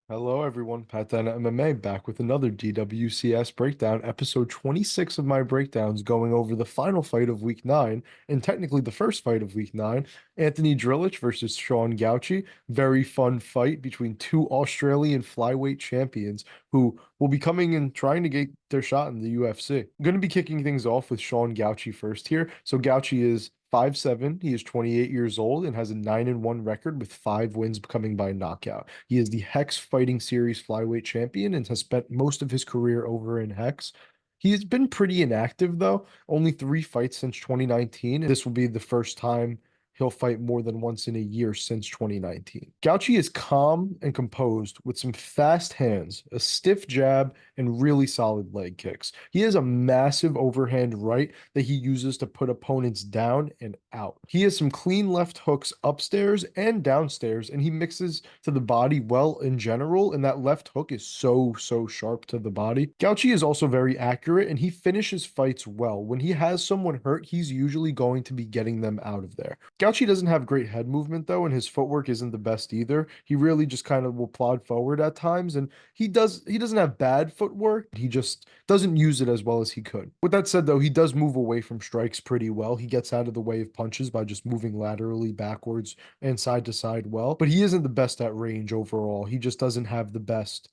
Hello, everyone. Pat Dana MMA back with another DWCS breakdown, episode 26 of my breakdowns, going over the final fight of week 9, and technically the first fight of week 9, Anthony Drillich versus Sean Gauci. Very fun fight between two Australian flyweight champions who will be coming and trying to get their shot in the UFC. I'm going to be kicking things off with Sean Gauci first here. So Gauci is 5'7". He is 28 years old and has a 9-1 record with 5 wins coming by knockout. He is the Hex Fighting Series flyweight champion and has spent most of his career over in Hex. He has been pretty inactive though, only 3 fights since 2019. This will be the first time he'll fight more than once in a year since 2019. Gauci is calm and composed with some fast hands, a stiff jab, and really solid leg kicks. He has a massive overhand right that he uses to put opponents down and out. He has some clean left hooks upstairs and downstairs, and he mixes to the body well in general, and that left hook is so sharp to the body. Gauci is also very accurate, and he finishes fights well. When he has someone hurt, he's usually going to be getting them out of there. Gauci doesn't have great head movement though, and his footwork isn't the best either. He really just kind of will plod forward at times, and he doesn't have bad footwork. He just doesn't use it as well as he could. With that said though, he does move away from strikes pretty well. He gets out of the way of punches by just moving laterally backwards and side to side well, but he isn't the best at range overall. He just doesn't have the best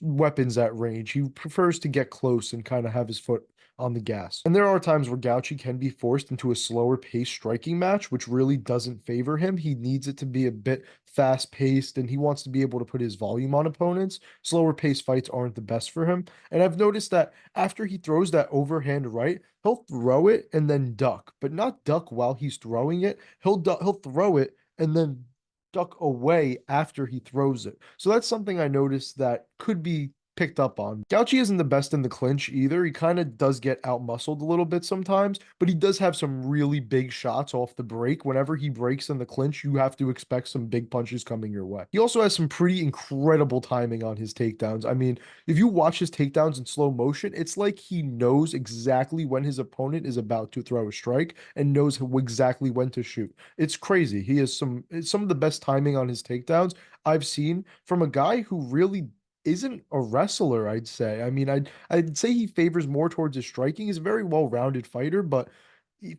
weapons at range. He prefers to get close and kind of have his foot on the gas. And there are times where Gauci can be forced into a slower paced striking match, which really doesn't favor him. He needs it to be a bit fast paced and he wants to be able to put his volume on opponents. Slower paced fights aren't the best for him. And I've noticed that after he throws that overhand right, he'll throw it and then duck, but not duck while he's throwing it. He'll throw it and then duck away after he throws it. So that's something I noticed that could be picked up on. Gauci isn't the best in the clinch either. He kind of does get outmuscled a little bit sometimes, but he does have some really big shots off the break. Whenever he breaks in the clinch, you have to expect some big punches coming your way. He also has some pretty incredible timing on his takedowns. I mean, if you watch his takedowns in slow motion, it's like he knows exactly when his opponent is about to throw a strike and knows exactly when to shoot. It's crazy. He has some of the best timing on his takedowns I've seen from a guy who really isn't a wrestler, I'd say. I mean, I'd say he favors more towards his striking. He's a very well-rounded fighter, but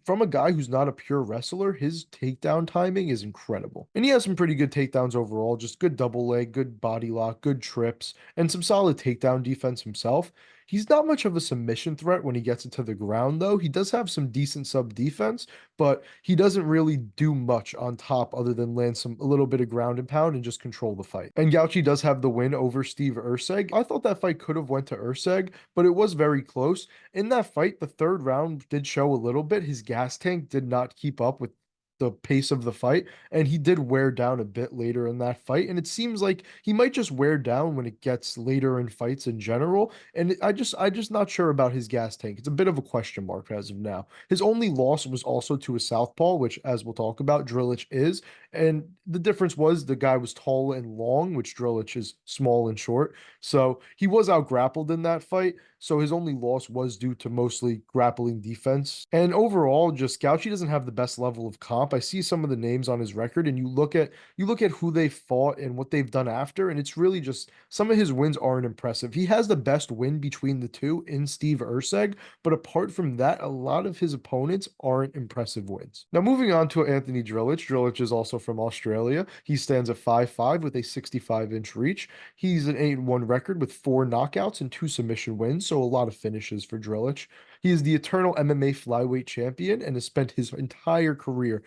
from a guy who's not a pure wrestler, his takedown timing is incredible. And he has some pretty good takedowns overall, just good double leg, good body lock, good trips, and some solid takedown defense himself. He's not much of a submission threat when he gets it to the ground, though. He does have some decent sub defense, but he doesn't really do much on top other than land a little bit of ground and pound and just control the fight. And Gauci does have the win over Steve Urseg. I thought that fight could have went to Urseg, but it was very close. In that fight, the third round did show a little bit. His gas tank did not keep up with the pace of the fight, and he did wear down a bit later in that fight. And it seems like he might just wear down when it gets later in fights in general. And I just not sure about his gas tank. It's a bit of a question mark as of now. His only loss was also to a southpaw, which, as we'll talk about, Drillich is. And the difference was the guy was tall and long, which Drillich is small and short. So he was out grappled in that fight. So his only loss was due to mostly grappling defense. And overall, just Gauci doesn't have the best level of comp. I see some of the names on his record, and you look at who they fought and what they've done after, and it's really just some of his wins aren't impressive. He has the best win between the two in Steve Urseg, but apart from that, a lot of his opponents aren't impressive wins. Now moving on to Anthony Drillich. Drillich is also from Australia. He stands at 5'5" with a 65-inch reach. He's an 8-1 record with 4 knockouts and 2 submission wins, so a lot of finishes for Drillich. He is the Eternal MMA Flyweight champion and has spent his entire career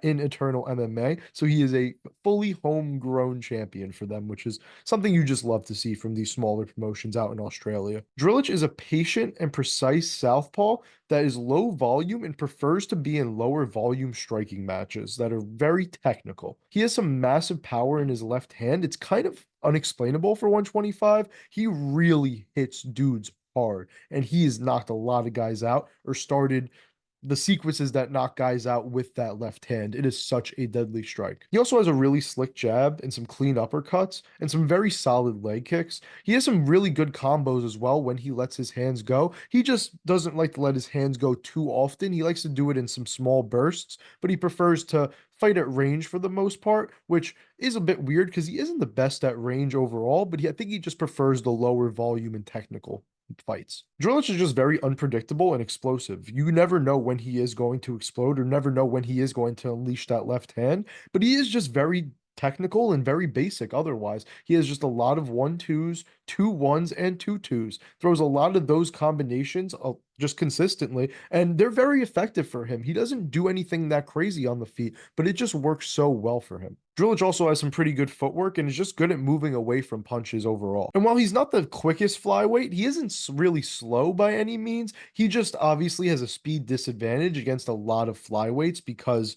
in Eternal MMA. So he is a fully homegrown champion for them, which is something you just love to see from these smaller promotions out in Australia. Drillich is a patient and precise southpaw that is low volume and prefers to be in lower volume striking matches that are very technical. He has some massive power in his left hand. It's kind of unexplainable for 125. He really hits dudes hard, and he has knocked a lot of guys out or started the sequences that knock guys out with that left hand. It is such a deadly strike. He also has a really slick jab and some clean uppercuts and some very solid leg kicks. He has some really good combos as well when he lets his hands go. He just doesn't like to let his hands go too often. He likes to do it in some small bursts, but he prefers to fight at range for the most part, which is a bit weird because he isn't the best at range overall, but I think he just prefers the lower volume and technical fights. Drillich is just very unpredictable and explosive. You never know when he is going to explode or never know when he is going to unleash that left hand, but he is just very technical and very basic otherwise. He has just a lot of 1-2s, 2-1s, and 2-2s. Throws a lot of those combinations just consistently, and they're very effective for him. He doesn't do anything that crazy on the feet, but it just works so well for him. Drillich also has some pretty good footwork and is just good at moving away from punches overall. And while he's not the quickest flyweight, he isn't really slow by any means. He just obviously has a speed disadvantage against a lot of flyweights because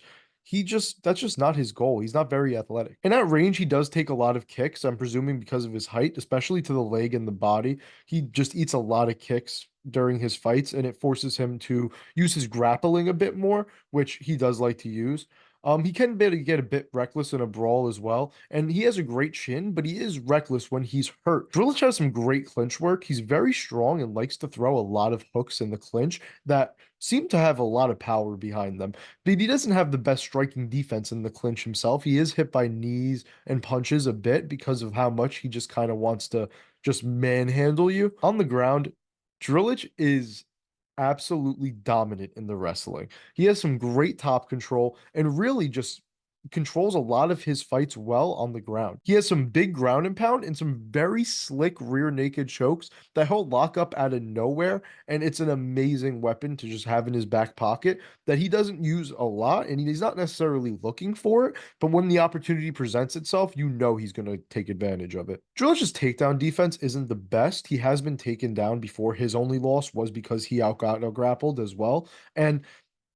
that's just not his goal. He's not very athletic. And at range, he does take a lot of kicks, I'm presuming because of his height, especially to the leg and the body. He just eats a lot of kicks during his fights, and it forces him to use his grappling a bit more, which he does like to use. He can get a bit reckless in a brawl as well, and he has a great chin, but he is reckless when he's hurt. Drillich has some great clinch work. He's very strong and likes to throw a lot of hooks in the clinch that seem to have a lot of power behind them. But he doesn't have the best striking defense in the clinch himself. He is hit by knees and punches a bit because of how much he just kind of wants to just manhandle you. On the ground, Drillich is absolutely dominant in the wrestling. He has some great top control and really just controls a lot of his fights well on the ground. He has some big ground and pound and some very slick rear naked chokes that he'll lock up out of nowhere. And it's an amazing weapon to just have in his back pocket that he doesn't use a lot and he's not necessarily looking for it. But when the opportunity presents itself, you know he's going to take advantage of it. Drillish's takedown defense isn't the best. He has been taken down before. His only loss was because he outgot grappled as well. And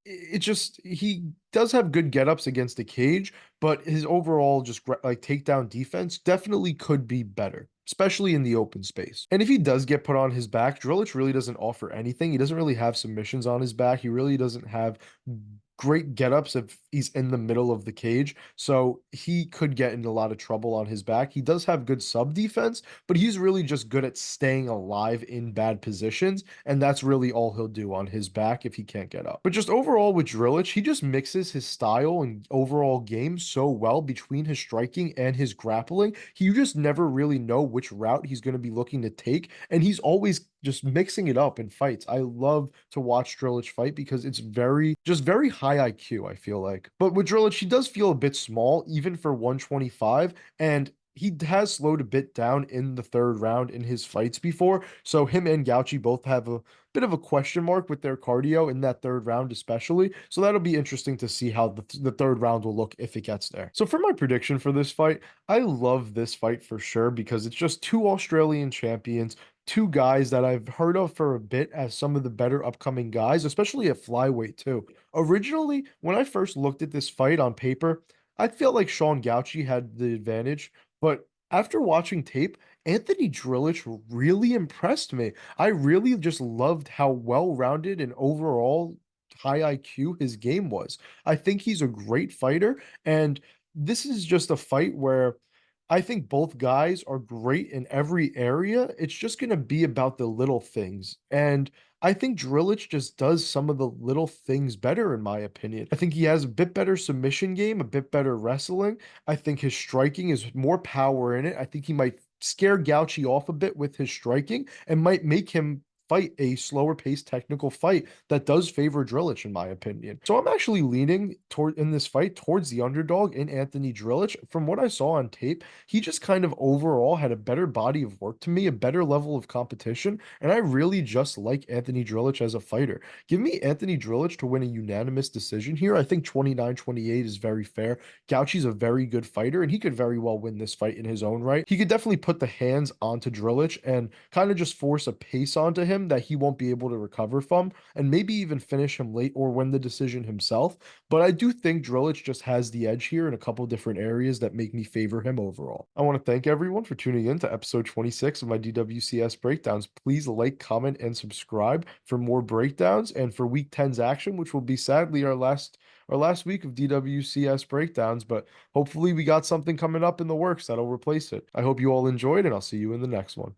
it just he does have good get-ups against the cage, but his overall just like takedown defense definitely could be better, especially in the open space. And if he does get put on his back, Drillich really doesn't offer anything. He doesn't really have submissions on his back. He really doesn't have great get-ups if he's in the middle of the cage. So he could get in a lot of trouble on his back. He does have good sub defense, but he's really just good at staying alive in bad positions. And that's really all he'll do on his back if he can't get up. But just overall with Drillich, he just mixes his style and overall game so well between his striking and his grappling. You just never really know which route he's going to be looking to take. And he's always just mixing it up in fights. I love to watch Drillich fight because it's very high IQ, I feel like. But with Drillich, he does feel a bit small, even for 125, and he has slowed a bit down in the third round in his fights before. So him and Gauci both have a bit of a question mark with their cardio in that third round, especially. So that'll be interesting to see how the third round will look if it gets there. So for my prediction for this fight, I love this fight for sure because it's just two Australian champions, two guys that I've heard of for a bit as some of the better upcoming guys, especially at flyweight too. Originally, when I first looked at this fight on paper, I felt like Sean Gauci had the advantage, but after watching tape, Anthony Drillich really impressed me. I really just loved how well-rounded and overall high IQ his game was. I think he's a great fighter, and this is just a fight where I think both guys are great in every area. It's just going to be about the little things. And I think Drillich just does some of the little things better, in my opinion. I think he has a bit better submission game, a bit better wrestling. I think his striking is more power in it. I think he might scare Gauchi off a bit with his striking and might make him fight a slower paced technical fight that does favor Drillich, in my opinion. So I'm actually leaning toward in this fight towards the underdog in Anthony Drillich. From what I saw on tape, he just kind of overall had a better body of work to me, a better level of competition, and I really just like Anthony Drillich as a fighter. Give me Anthony Drillich to win a unanimous decision here. I think 29-28 is very fair. Gauchi's a very good fighter, and he could very well win this fight in his own right. He could definitely put the hands onto Drillich and kind of just force a pace onto him him that he won't be able to recover from, and maybe even finish him late or win the decision himself. But I do think Drillich just has the edge here in a couple different areas that make me favor him overall. I want to thank everyone for tuning in to episode 26 of my DWCS breakdowns. Please like, comment, and subscribe for more breakdowns and for week 10's action, which will be sadly our last week of DWCS breakdowns, but hopefully we got something coming up in the works that'll replace it. I hope you all enjoyed, and I'll see you in the next one.